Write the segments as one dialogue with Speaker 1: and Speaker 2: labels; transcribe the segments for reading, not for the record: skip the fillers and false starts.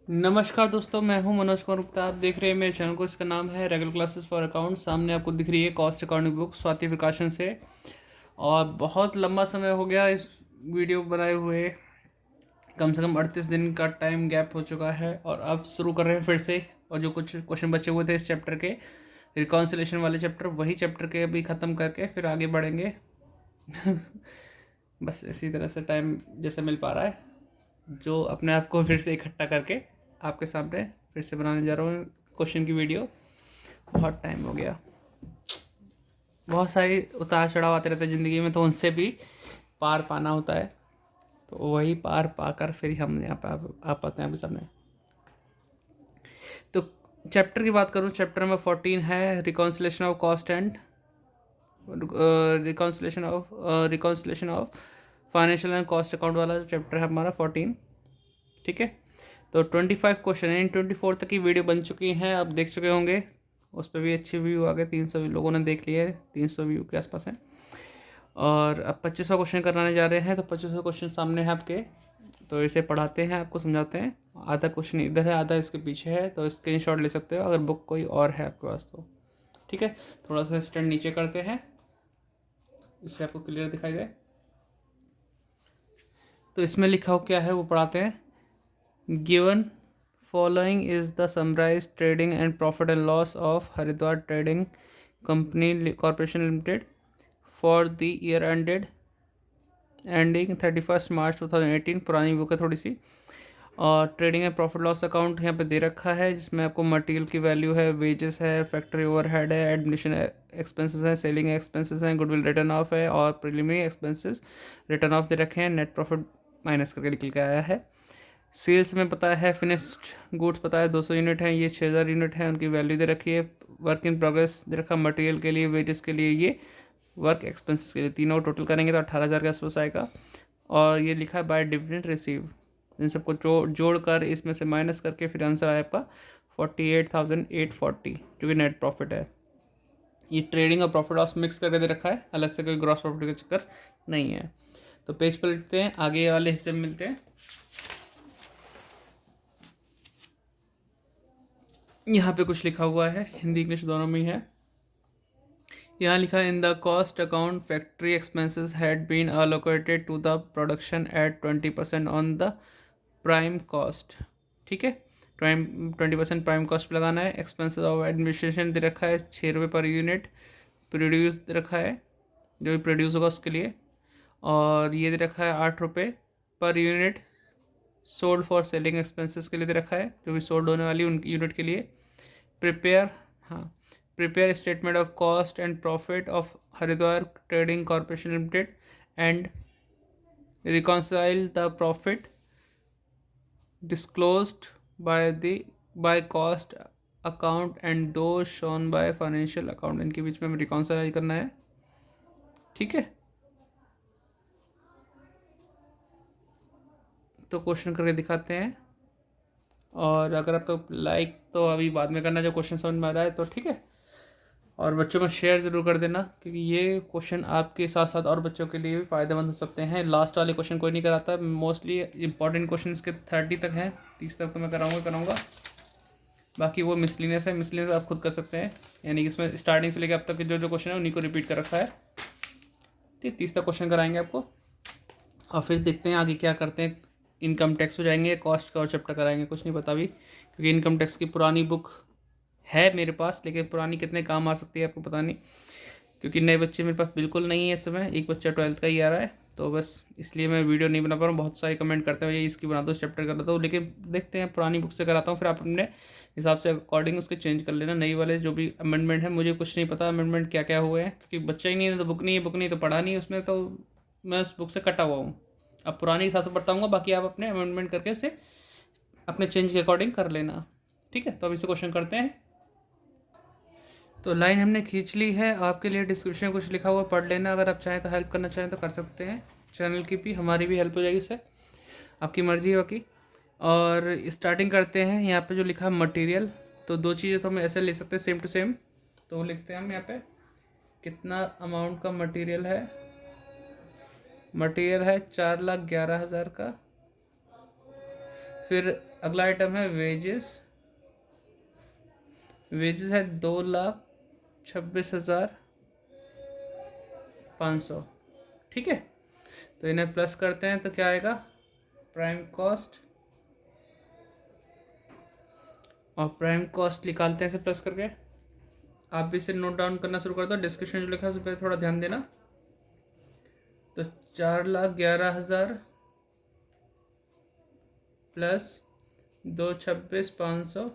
Speaker 1: नमस्कार दोस्तों, मैं हूं मनोज कुमार गुप्ता। आप देख रहे हैं मेरे चैनल को। इसका नाम है रेगुलर क्लासेस फॉर अकाउंट। सामने आपको दिख रही है कॉस्ट अकाउंटिंग बुक स्वाति प्रकाशन से। और बहुत लंबा समय हो गया इस वीडियो बनाए हुए, कम से कम 38 दिन का टाइम गैप हो चुका है और अब शुरू कर रहे हैं फिर से। और जो कुछ क्वेश्चन बचे हुए थे इस चैप्टर के, रिकॉन्सिलेशन वाले चैप्टर, वही चैप्टर के अभी ख़त्म करके फिर आगे बढ़ेंगे। बस इसी तरह से टाइम जैसे मिल पा रहा है, जो अपने आप को फिर से इकट्ठा करके आपके सामने फिर से बनाने जा रहा हूँ क्वेश्चन की वीडियो। बहुत टाइम हो गया, बहुत सारी उतार चढ़ाव आते रहते हैं ज़िंदगी में, तो उनसे भी पार पाना होता है। तो वही पार पाकर फिर हम यहाँ पर आ पाते हैं आपके सामने। तो चैप्टर की बात करूँ, चैप्टर नंबर 14 है reconciliation of cost and reconciliation of financial and cost account वाला चैप्टर है हमारा 14। ठीक है, तो 25 क्वेश्चन है। इन 24 तक की वीडियो बन चुकी हैं, आप देख चुके होंगे। उस पर भी अच्छे व्यू आ गए, 300 लोगों ने देख लिया है, 300 व्यू के आसपास हैं। और अब 25वां क्वेश्चन कराने जा रहे हैं। तो 25वां क्वेश्चन सामने है आपके, तो इसे पढ़ाते हैं, आपको समझाते हैं। आधा क्वेश्चन इधर है, आधा इसके पीछे है, तो स्क्रीनशॉट ले सकते हो अगर बुक कोई और है आपके पास तो। ठीक है, थोड़ा सा स्टैंड नीचे करते हैं, इससे आपको क्लियर दिखाई दे। तो इसमें लिखा हो क्या है वो पढ़ाते हैं। Given following is the summarized trading and profit and loss of Haridwar Trading Company Corporation Limited for the year ending 31st March 2018। पुरानी बुक है थोड़ी सी। और trading and profit loss account यहाँ पे दे रखा है, जिसमें आपको मटेरियल की वैल्यू है, वेजेस है, फैक्ट्री ओवरहेड है, एडमिशन एक्सपेंसेस है, सेलिंग एक्सपेंसेस हैं, गुडविल रिटर्न ऑफ है और प्रिलिमिनरी एक्सपेंसेस रिटर्न ऑफ दे रखे हैं। नेट प्रॉफिट माइनस करके निकल के आया है। सेल्स में पता है, फिनिश्ड गुड्स पता है 200 यूनिट हैं, ये 6000 यूनिट है, उनकी वैल्यू दे रखी है। वर्क इन प्रोग्रेस दे रखा मटेरियल के लिए, वेजेस के लिए, ये वर्क एक्सपेंसेस के लिए, तीनों टोटल करेंगे तो 18,000 के आसपास आएगा। और ये लिखा है बाय डिविडेंड रिसीव। इन सबको जोड़कर इसमें से माइनस करके फिर आंसर आया आपका 48,840, जो कि नेट प्रॉफिट है। ये ट्रेडिंग और प्रॉफिट लॉस मिक्स करके दे रखा है, अलग से कोई ग्रॉस प्रॉफिट का चक्कर नहीं है। तो पेज पर लिखते हैं, आगे वाले हिस्से में मिलते हैं। यहाँ पे कुछ लिखा हुआ है, हिंदी इंग्लिश दोनों में ही है। यहाँ लिखा है in the cost account factory expenses had been allocated to the production at 20% on the prime cost. ठीक है, 20% प्राइम कॉस्ट पे लगाना है। एक्सपेंसेस ऑफ एडमिनिस्ट्रेशन दे रखा है 6 रुपये पर यूनिट। प्रोड्यूस दे रखा है, जो भी प्रोड्यूस होगा उसके लिए। और ये दे रखा है 8 रुपये per unit sold for selling expenses के लिए दे रखा है, जो भी सोल्ड होने वाली उन यूनिट के लिए। प्रिपेयर, हाँ, prepare statement of cost and profit of Haridwar trading corporation limited and reconcile the profit disclosed by cost account and दो शोन बाय फाइनेंशियल अकाउंट। इनके बीच में हमें रिकॉन्साइल करना है। ठीक है, तो क्वेश्चन करके दिखाते हैं। और अगर आप तो लाइक तो अभी बाद में करना, जो क्वेश्चन समझ में आ रहा है तो ठीक है। और बच्चों में शेयर ज़रूर कर देना, क्योंकि ये क्वेश्चन आपके साथ साथ और बच्चों के लिए भी फ़ायदेमंद हो सकते हैं। लास्ट वाले क्वेश्चन कोई नहीं कराता, मोस्टली इंपॉर्टेंट क्वेश्चन इसके 30 तक हैं, 30 तक तो मैं कराऊंगा। बाकी वो मिसलिनियस है, मिसलिनियस आप खुद कर सकते हैं, यानी कि इसमें स्टार्टिंग से लेकर अब तक के जो क्वेश्चन है उन्हीं को रिपीट कर रखा है। ठीक, 30 तक क्वेश्चन कराएंगे आपको, और फिर देखते हैं आगे क्या करते हैं। इनकम टैक्स पे जाएंगे, कॉस्ट का और चैप्टर कराएंगे, कुछ नहीं पता अभी, क्योंकि इनकम टैक्स की पुरानी बुक है मेरे पास, लेकिन पुरानी कितने काम आ सकती है आपको पता नहीं, क्योंकि नए बच्चे मेरे पास बिल्कुल नहीं है इस समय। एक बच्चा 12th का ही आ रहा है, तो बस इसलिए मैं वीडियो नहीं बना पा रहा हूँ। बहुत सारे कमेंट करते हैं ये इसकी बना दो, इस चैप्टर कर देता हूँ, लेकिन देखते हैं पुरानी बुक से कराता हूँ, फिर आप अपने हिसाब से अकॉर्डिंग उसके चेंज कर लेना। नई वाले जो भी अमेंडमेंट है, मुझे कुछ नहीं पता अमेंडमेंट क्या क्या हुए हैं, क्योंकि बच्चा ही नहीं है तो बुक नहीं है, बुक नहीं तो पढ़ा नहीं उसमें, तो मैं उस बुक से कटा हुआ हूँ। अब पुरानी के हिसाब से पढ़ता हूँ, बाकी आप अपने अमेंडमेंट करके उसे अपने चेंज के अकॉर्डिंग कर लेना। ठीक है, तो अभी से क्वेश्चन करते हैं। तो लाइन हमने खींच ली है, आपके लिए डिस्क्रिप्शन में कुछ लिखा हुआ पढ़ लेना, अगर आप चाहें तो हेल्प करना चाहें तो कर सकते हैं। चैनल की भी, हमारी भी हेल्प हो जाएगी इससे, आपकी मर्जी है बाकी। और स्टार्टिंग करते हैं। यहाँ पे जो लिखा है मटेरियल, तो दो चीज़ें तो हम ऐसे ले सकते हैं सेम टू सेम, तो वो लिखते हैं हम यहाँ पे कितना अमाउंट का मटेरियल है। मटेरियल है 4,11,000 का। फिर अगला आइटम है वेजेस। वेजेस है 2,26,500। ठीक है, तो इन्हें प्लस करते हैं तो क्या आएगा, प्राइम कॉस्ट, और प्राइम कॉस्ट निकालते हैं इसे प्लस करके। आप भी इसे नोट डाउन करना शुरू कर दो, डिस्क्रिप्शन जो लिखा है उस पर थोड़ा ध्यान देना। तो 4,11,000 प्लस 2,26,500,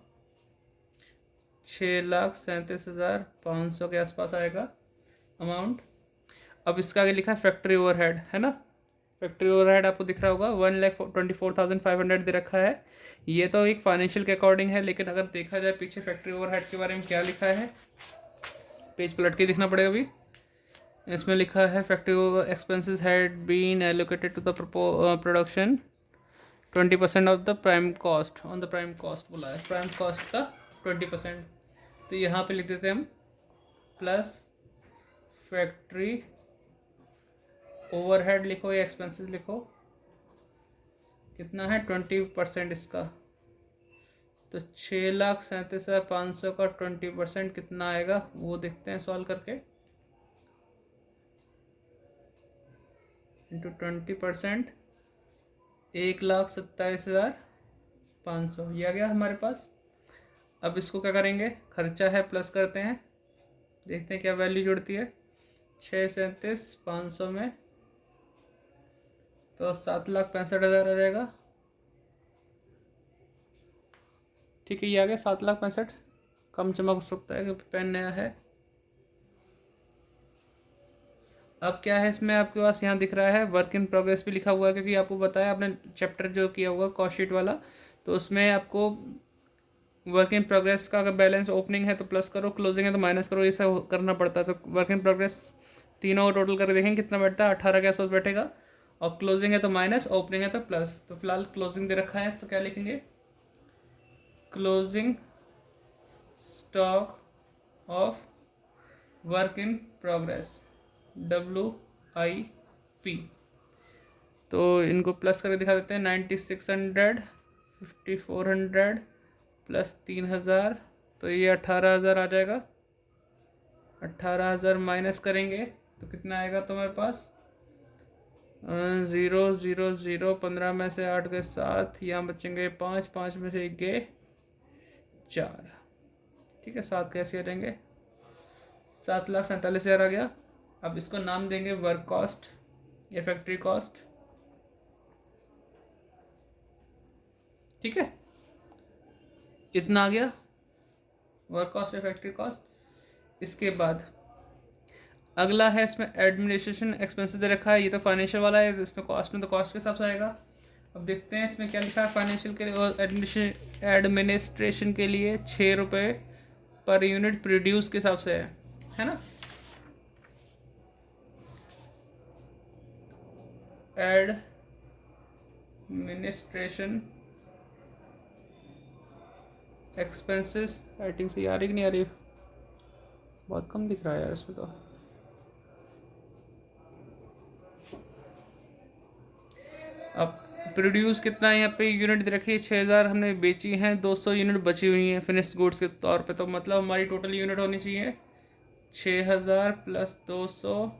Speaker 1: 6,37,500 के आसपास आएगा अमाउंट। अब इसका आगे लिखा है फैक्ट्री ओवरहेड, है ना। फैक्ट्री ओवरहेड आपको दिख रहा होगा 1,24,500 दे रखा है। ये तो एक फाइनेंशियल के अकॉर्डिंग है, लेकिन अगर देखा जाए पीछे फैक्ट्री ओवरहेड के बारे में क्या लिखा है, पेज पलट के दिखना पड़ेगा अभी। इसमें लिखा है factory expenses had been allocated to the production 20% of the prime cost on the prime cost बोला है, प्राइम कॉस्ट का 20%। तो यहाँ पे लिख देते हैं हम प्लस फैक्ट्री ओवरहेड लिखो या एक्सपेंसेस लिखो, कितना है 20% इसका। तो 6,37,500 का 20% कितना आएगा वो देखते हैं सॉल्व करके। इंटू 20%, 1,27,500 ये आ गया हमारे पास। अब इसको क्या करेंगे, खर्चा है प्लस करते हैं, देखते हैं क्या वैल्यू जुड़ती है 6,37,500 में। तो 7,65,000 आ जाएगा। ठीक है, ये आ गया 7,65,000। कम चमक सकता है क्योंकि पेन नया है। अब क्या है इसमें आपके पास यहाँ दिख रहा है वर्क इन प्रोग्रेस भी लिखा हुआ है, क्योंकि आपको बताया आपने चैप्टर जो किया होगा कॉस्ट शीट वाला, तो उसमें आपको वर्क इन प्रोग्रेस का अगर बैलेंस ओपनिंग है तो प्लस करो, क्लोजिंग है तो माइनस करो, ये सब करना पड़ता है। तो वर्क इन प्रोग्रेस तीनों टोटल करके देखेंगे कितना बैठता है, 18 के आसपास बैठेगा। और क्लोजिंग है तो माइनस, ओपनिंग है तो प्लस। तो फिलहाल क्लोजिंग दे रखा है तो क्या लिखेंगे, closing stock of work in progress WIP। तो इनको प्लस करके दिखा देते हैं 9,600, 5,400 प्लस 3,000, तो ये 18,000 आ जाएगा। 18,000 माइनस करेंगे तो कितना आएगा तुम्हारे पास, 0 0 0, 15 में से 8 गए 7, यहाँ बचेंगे 5, 5 में से 1 गए 4। ठीक है, 7 कैसे आ जाएंगे, 7,47,000 आ गया। अब इसको नाम देंगे वर्क कॉस्ट या फैक्ट्री कॉस्ट। ठीक है, इतना आ गया वर्क कॉस्ट या फैक्ट्री कॉस्ट। इसके बाद अगला है इसमें एडमिनिस्ट्रेशन एक्सपेंसेस दे रखा है, ये तो फाइनेंशियल वाला है, इसमें कॉस्ट में तो कॉस्ट के हिसाब से आएगा। अब देखते हैं इसमें क्या लिखा है फाइनेंशियल के लिए और एडमिनिस्ट्रेशन के लिए 6 रुपये पर यूनिट प्रोड्यूस के हिसाब से है ना। एडमिनिस्ट्रेशन एक्सपेंसेस, राइटिंग से आ रही कि नहीं आ रही, बहुत कम दिख रहा है यार इसमें तो। अब प्रोड्यूस कितना है यहाँ पे यूनिट दे रखी है 6,000, हमने बेची हैं 200 यूनिट बची हुई हैं फिनिश गुड्स के तौर पे, तो मतलब हमारी टोटल यूनिट होनी चाहिए 6,000 प्लस 200,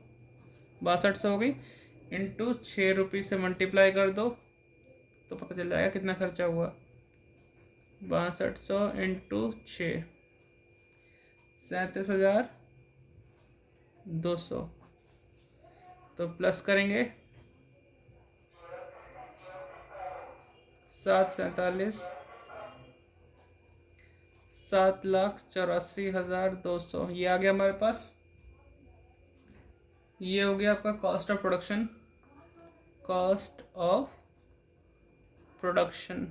Speaker 1: 6200 हो गई, इंटू 6 रुपये से मल्टीप्लाई कर दो तो पता चल जाएगा कितना खर्चा हुआ। 6200 इंटू 6, 37,200। तो प्लस करेंगे 7,47, 7,84,200 ये आ गया हमारे पास। ये हो गया आपका cost of production, cost of production.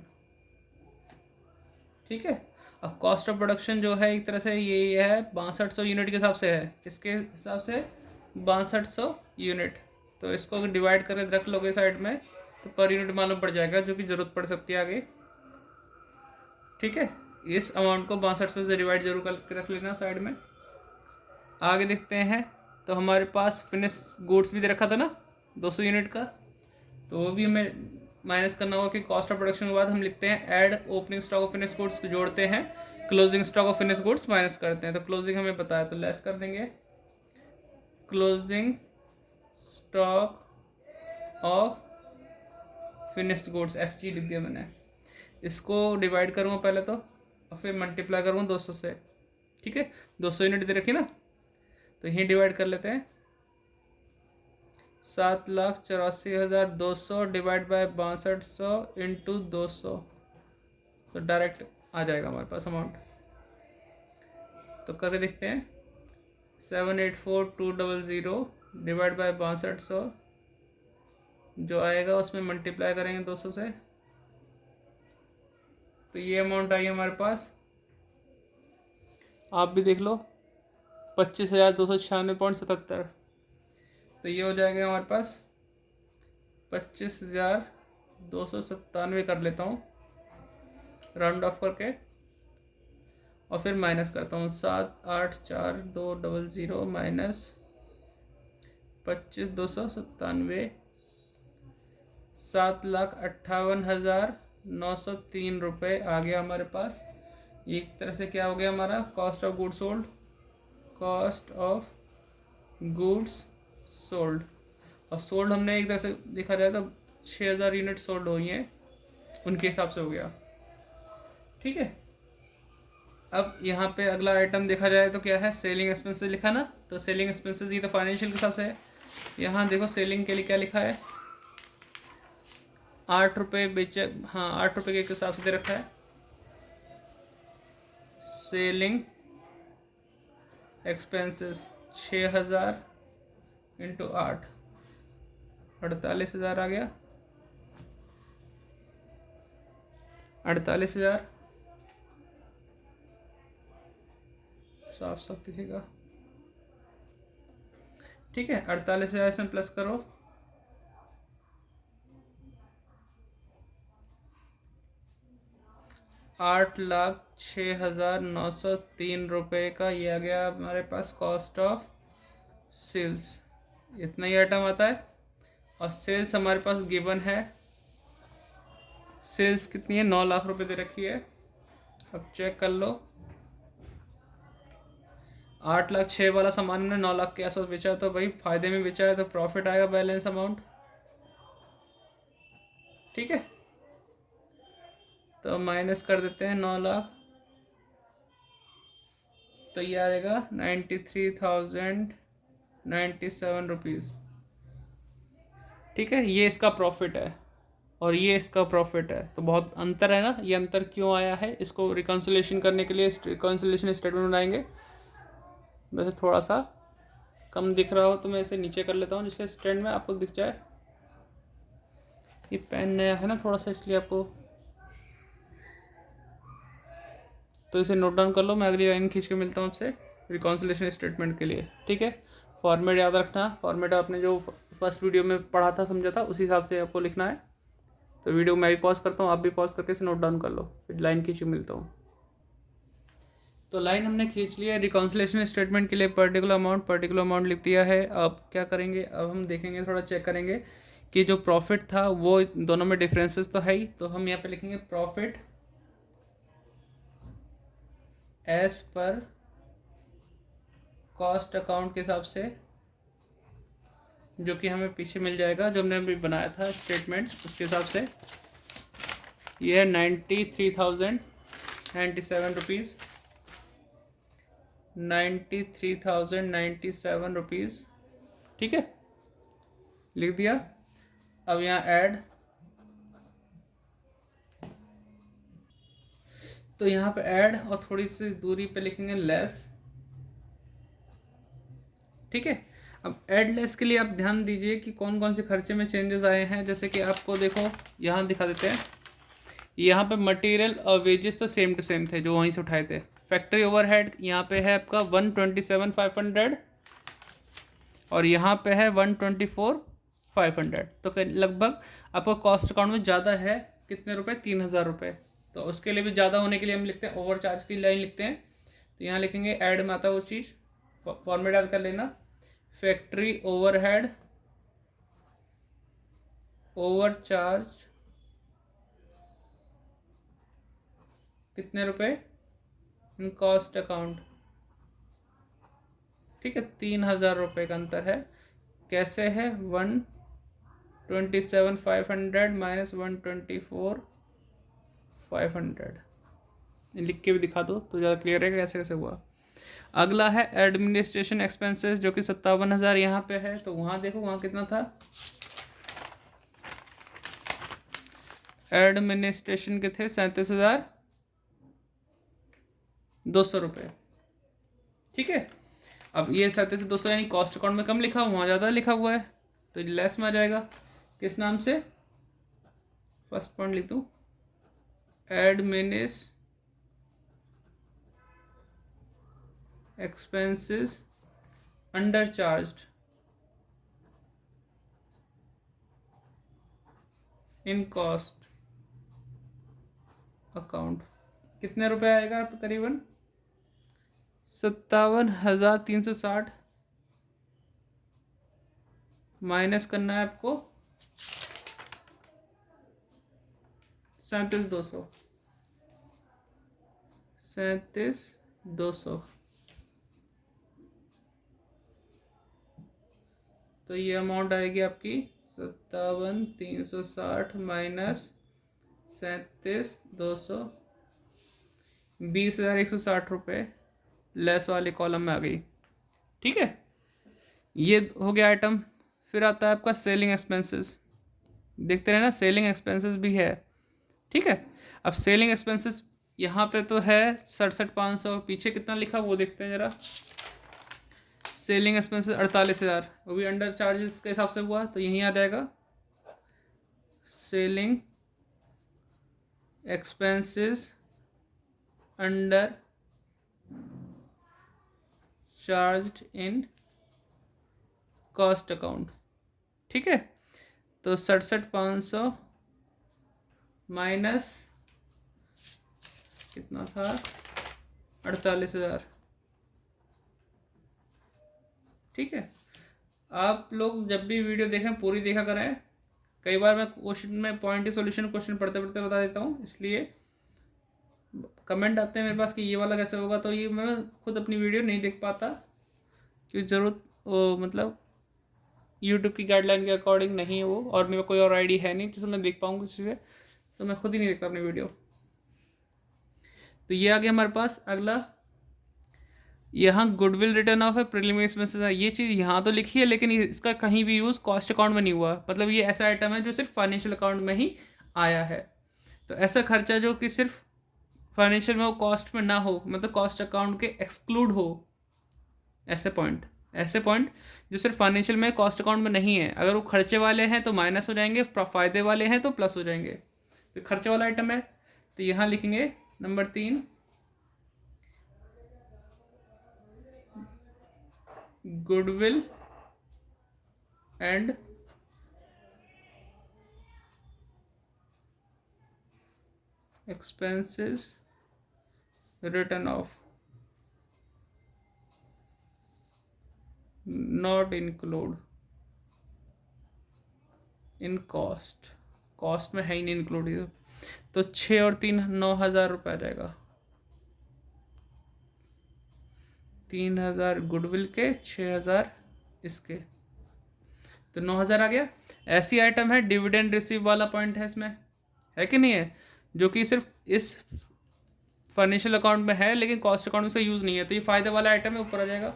Speaker 1: ठीक है, अब कॉस्ट ऑफ प्रोडक्शन जो है एक तरह से ये है 6200 यूनिट के हिसाब से है, किसके हिसाब से 6200 यूनिट। तो इसको अगर डिवाइड करके रख लोगे साइड में तो पर यूनिट मालूम पड़ जाएगा, जो कि ज़रूरत पड़ सकती है आगे। ठीक है, इस अमाउंट को 6200 से डिवाइड जरूर करके रख लेना साइड में। आगे देखते हैं, तो हमारे पास फिनिश गुड्स भी दे रखा था ना 200 यूनिट का, तो वो भी हमें माइनस करना होगा कि कॉस्ट ऑफ प्रोडक्शन के बाद हम लिखते हैं add opening stock of finish goods, जोड़ते हैं closing stock of finish goods minus करते हैं। तो क्लोजिंग हमें बताया तो लेस कर देंगे closing stock of finished goods, FG लिख दिया मैंने। इसको डिवाइड करूँगा पहले तो और फिर मल्टीप्लाई करूँगा 200 से, ठीक है। 200 यूनिट दे रखी ना, तो यहीं डिवाइड कर लेते हैं। 7,84,200 डिवाइड बाय 6200 इंटू 200, तो डायरेक्ट आ जाएगा हमारे पास अमाउंट। तो करके देखते हैं। 784,200 डिवाइड बाय 6200 जो आएगा उसमें मल्टीप्लाई करेंगे 200 से, तो ये अमाउंट आई हमारे पास। आप भी देख लो 25,296.77। तो ये हो जाएगा हमारे पास 25,297 कर लेता हूँ राउंड ऑफ करके, और फिर माइनस करता हूँ 7,84,200 माइनस 25,297, 7,58,903 रुपये आ गया हमारे पास। एक तरह से क्या हो गया हमारा cost of goods sold, cost of goods sold. और सोल्ड हमने एक तरह से देखा जाए तो 6,000 यूनिट सोल्ड हुई हैं, उनके हिसाब से हो गया, ठीक है। अब यहाँ पे अगला आइटम देखा जाए तो क्या है, सेलिंग एक्सपेंसेस लिखा ना, तो सेलिंग एक्सपेंसेस ये तो फाइनेंशियल के हिसाब से है। यहाँ देखो सेलिंग के लिए क्या लिखा है, 8 रुपये बेचे, हाँ 8 रुपये के हिसाब से दे रखा है। सेलिंग एक्सपेंसेस 6,000 इंटू 8, 48,000 आ गया। 48,000 साफ साफ दिखेगा, ठीक है। 48,000 इसमें प्लस करो, 8,06,903 रुपये का ये आ गया हमारे पास कॉस्ट ऑफ सेल्स। इतना ही आइटम आता है। और सेल्स हमारे पास गिवन है, सेल्स कितनी है, 9 लाख रुपए दे रखी है। अब चेक कर लो, 8,06,000 वाला सामान हमने 9 लाख के आसपास बेचा, तो भाई फायदे में बेचा है तो प्रॉफिट आएगा बैलेंस अमाउंट, ठीक है। तो माइनस कर देते हैं 9 लाख, तो ये आएगा 93,097 रुपीज़, ठीक है। ये इसका प्रॉफिट है और ये इसका प्रॉफिट है, तो बहुत अंतर है ना। ये अंतर क्यों आया है, इसको रिकॉन्सिलेशन करने के लिए रिकॉन्सिलेशन स्टेटमेंट बनाएंगे। वैसे थोड़ा सा कम दिख रहा हो तो मैं इसे नीचे कर लेता हूँ जिससे स्टैंड में आपको दिख जाए। ये पेन नया है ना थोड़ा सा, इसलिए आपको, तो इसे नोट डाउन कर लो। मैं अगली लाइन खींच के मिलता हूँ आपसे रिकॉन्सिलेशन स्टेटमेंट के लिए, ठीक है। फॉर्मेट याद रखना, फॉर्मेट आपने जो फर्स्ट वीडियो में पढ़ा था समझा था उसी हिसाब से आपको लिखना है। तो वीडियो मैं भी पॉज करता हूँ, आप भी पॉज करके इसे नोट डाउन कर लो, फिर लाइन खींच के मिलता हूँ। तो लाइन हमने खींच लिया है रिकॉन्सिलेशन स्टेटमेंट के लिए, पर्टिकुलर अमाउंट लिख दिया है। अब क्या करेंगे, अब हम देखेंगे, थोड़ा चेक करेंगे कि जो प्रॉफिट था वो दोनों में डिफरेंसेस तो है ही। तो हम यहाँ पे लिखेंगे profit as per cost account के हिसाब से, जो कि हमें पीछे मिल जाएगा, जो हमने अभी बनाया था स्टेटमेंट उसके हिसाब से। ये है 93,097 रुपीज़, 93,097 रुपीज़, ठीक है, लिख दिया। अब यहाँ ऐड, तो यहाँ पे ऐड और थोड़ी सी दूरी पे लिखेंगे लेस, ठीक है। अब ऐड लेस के लिए आप ध्यान दीजिए कि कौन कौन से खर्चे में चेंजेस आए हैं। जैसे कि आपको देखो यहाँ दिखा देते हैं, यहाँ पे मटेरियल और वेजेस तो सेम टू सेम थे जो वहीं से उठाए थे। फैक्ट्री ओवरहेड यहाँ पे है आपका 127,500 और यहाँ पे है 124,500, तो लगभग आपका कॉस्ट अकाउंट में ज़्यादा है कितने रुपए, 3,000 रुपये। तो उसके लिए भी ज़्यादा होने के लिए हम लिखते हैं ओवर चार्ज की लाइन लिखते हैं। तो यहाँ लिखेंगे ऐड में आता वो चीज़, फॉर्मेट याद कर लेना, फैक्ट्री ओवरहेड ओवर चार्ज कितने रुपए इन कॉस्ट अकाउंट, ठीक है, 3000 रुपये का अंतर है। कैसे है, 127,500 माइनस 124,500, लिख के भी दिखा दो तो ज़्यादा क्लियर है कैसे कैसे हुआ। अगला है एडमिनिस्ट्रेशन एक्सपेंसेस जो कि 57,000 यहाँ पे है, तो वहाँ देखो वहाँ कितना था, एडमिनिस्ट्रेशन के थे 37,200 रुपये, ठीक है। अब ये 37,200 यानी कॉस्ट अकाउंट में कम लिखा, वहाँ ज़्यादा लिखा हुआ है, तो लेस में आ जाएगा। किस नाम से, फर्स्ट पॉइंट लिख दूँ, administrative expenses under charged in cost account, कितने रुपए आएगा, तो करीबन 57,360 माइनस करना है आपको 37,200, 37,200, तो ये अमाउंट आएगी आपकी 57,360 माइनस 37,200, 20,160 रुपये लेस वाले कॉलम में आ गई, ठीक है। ये हो गया आइटम। फिर आता है आपका सेलिंग एक्सपेंसेस, देखते रहे ना, सेलिंग एक्सपेंसेस भी है, ठीक है। अब सेलिंग एक्सपेंसेस यहाँ पे तो है 67,500, पीछे कितना लिखा वो देखते हैं जरा। सेलिंग एक्सपेंसेस 48,000, वो भी अंडर चार्जेस के हिसाब से हुआ, तो यहीं आ जाएगा selling expenses under charged in cost account, ठीक है। तो 67,500 माइनस कितना था, 48,000, ठीक है। आप लोग जब भी वीडियो देखें पूरी देखा करें, कई बार मैं क्वेश्चन में पॉइंट ही सॉल्यूशन क्वेश्चन पढ़ते पढ़ते बता देता हूँ, इसलिए कमेंट आते हैं मेरे पास कि ये वाला कैसे होगा, तो ये मैं खुद अपनी वीडियो नहीं देख पाता क्योंकि ज़रूरत वो मतलब यूट्यूब की गाइडलाइन के अकॉर्डिंग नहीं है वो, और मेरा कोई और आईडी है नहीं जिससे मैं देख पाऊँ किसी से, तो मैं खुद ही नहीं देखता अपनी वीडियो। तो ये आ गया हमारे पास। अगला यहाँ गुडविल रिटर्न ऑफ है, प्रीलिमिनरी एक्सपेंसेस है, ये चीज़ यहाँ तो लिखी है लेकिन इसका कहीं भी यूज़ कॉस्ट अकाउंट में नहीं हुआ, मतलब ये ऐसा आइटम है जो सिर्फ फाइनेंशियल अकाउंट में ही आया है। तो ऐसा खर्चा जो कि सिर्फ फाइनेंशियल में हो, कॉस्ट में ना हो, मतलब कॉस्ट अकाउंट के एक्सक्लूड हो, ऐसे पॉइंट जो सिर्फ फाइनेंशियल में कॉस्ट अकाउंट में नहीं है, अगर वो खर्चे वाले हैं तो माइनस हो जाएंगे, फ़ायदे वाले हैं तो प्लस हो जाएंगे। तो खर्चे वाला आइटम है, तो यहाँ लिखेंगे number 3 goodwill and expenses return of not include in cost में है ही नहीं इंक्लूड, तो 6 और 3 9,000 रुपये आ जाएगा, 3,000 गुडविल के, 6,000 इसके, तो 9,000 आ गया। ऐसी आइटम है डिविडेंड रिसीव वाला पॉइंट है इसमें, है कि नहीं है, जो कि सिर्फ इस फाइनेंशियल अकाउंट में है लेकिन कॉस्ट अकाउंट में से यूज़ नहीं है, तो ये फायदे वाला आइटम है, ऊपर आ जाएगा।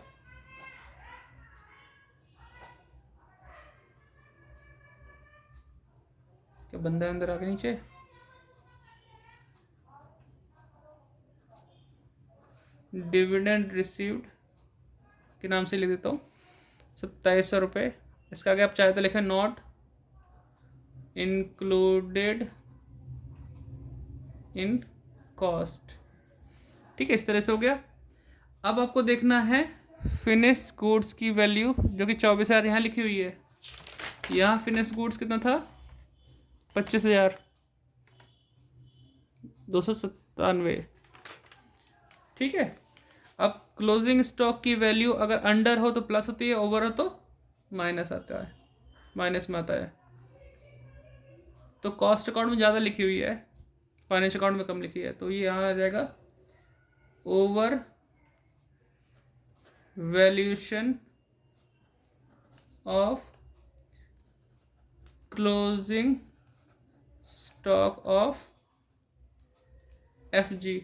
Speaker 1: क्या बंदा अंदर आ गया नीचे, डिविडेंड रिसीव्ड के नाम से लिख देता हूँ 2700 रुपये, इसका आगे आप चाहे तो लिखें नॉट इंक्लूडेड इन कॉस्ट, ठीक है, इस तरह से हो गया। अब आपको देखना है फिनिश गुड्स की वैल्यू जो कि 24,000 यहाँ लिखी हुई है, यहाँ फिनिश गुड्स कितना था 25,297, ठीक है। अब क्लोजिंग स्टॉक की वैल्यू अगर अंडर हो तो प्लस होती है, ओवर हो तो माइनस आता है, माइनस में आता है, तो कॉस्ट अकाउंट में ज़्यादा लिखी हुई है, फाइनेंशियल अकाउंट में कम लिखी है, तो ये यहाँ आ जाएगा over valuation of closing stock of FG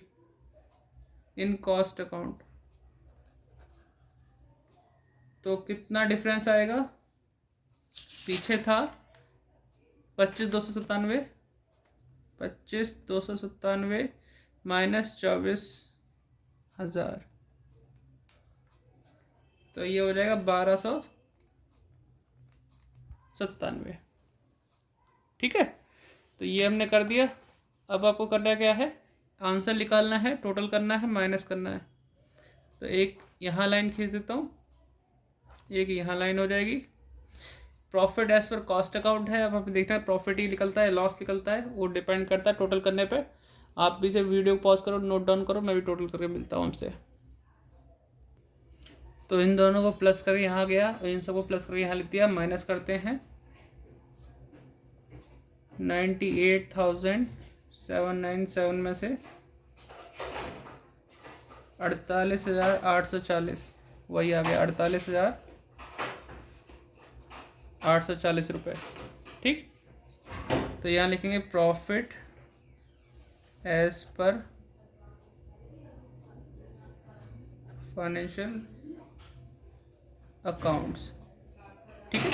Speaker 1: in cost account. तो कितना डिफरेंस आएगा, पीछे था 25,297, 25,297 माइनस 24,000, तो ये हो जाएगा 1,297। ठीक है, तो ये हमने कर दिया। अब आपको करना क्या है, आंसर निकालना है, टोटल करना है, माइनस करना है। तो एक यहाँ लाइन खींच देता हूँ, एक यहाँ लाइन हो जाएगी। Profit as per cost account है, अब हमें देखना है प्रॉफिट ही निकलता है लॉस निकलता है, वो डिपेंड करता है टोटल करने पे। आप भी से वीडियो पॉज करो, नोट डाउन करो, मैं भी टोटल करके मिलता हूँ हमसे। तो इन दोनों को प्लस करके यहाँ गया, और इन सबको प्लस करके यहाँ लिख दिया। माइनस करते हैं 98,797 में से 48,840, वही आ गया 48,840 रुपये। ठीक, तो यहाँ लिखेंगे profit as per financial accounts. ठीक है,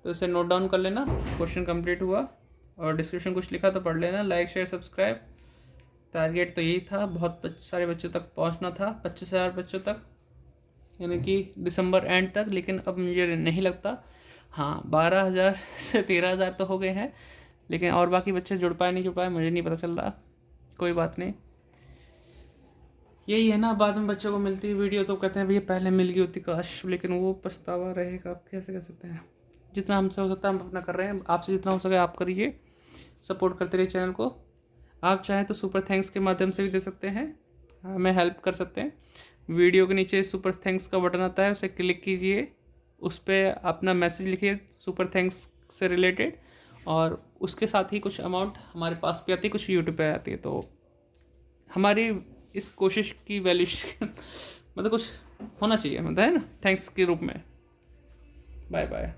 Speaker 1: तो इसे नोट डाउन कर लेना। क्वेश्चन कंप्लीट हुआ, और डिस्क्रिप्शन कुछ लिखा तो पढ़ लेना। Like share subscribe. टारगेट तो यही था, बहुत सारे बच्चों तक पहुंचना था, 25,000 बच्चों तक, यानी कि दिसंबर एंड तक। लेकिन अब मुझे नहीं लगता, हाँ 12,000 से 13,000 तो हो गए हैं, लेकिन और बाकी बच्चे जुड़ पाए नहीं जुड़ पाए मुझे नहीं पता चल रहा। कोई बात नहीं, यही है ना, बाद में बच्चों को मिलती है वीडियो तो कहते हैं भैया पहले मिल गई होती काश, लेकिन वो पछतावा रहेगा। आप कैसे कह सकते हैं, जितना हमसे हो सकता है हम अपना कर रहे हैं। आपसे जितना हो सके आप करिए, सपोर्ट करते रहिए चैनल को। आप चाहें तो सुपर थैंक्स के माध्यम से भी दे सकते हैं, हमें हेल्प कर सकते हैं। वीडियो के नीचे सुपर थैंक्स का बटन आता है, उसे क्लिक कीजिए, उस पर अपना मैसेज लिखिए सुपर थैंक्स से रिलेटेड, और उसके साथ ही कुछ अमाउंट हमारे पास भी आती है, कुछ यूट्यूब पे आती है। तो हमारी इस कोशिश की वैल्यूएशन मतलब कुछ होना चाहिए, मतलब है ना, थैंक्स के रूप में। Bye bye.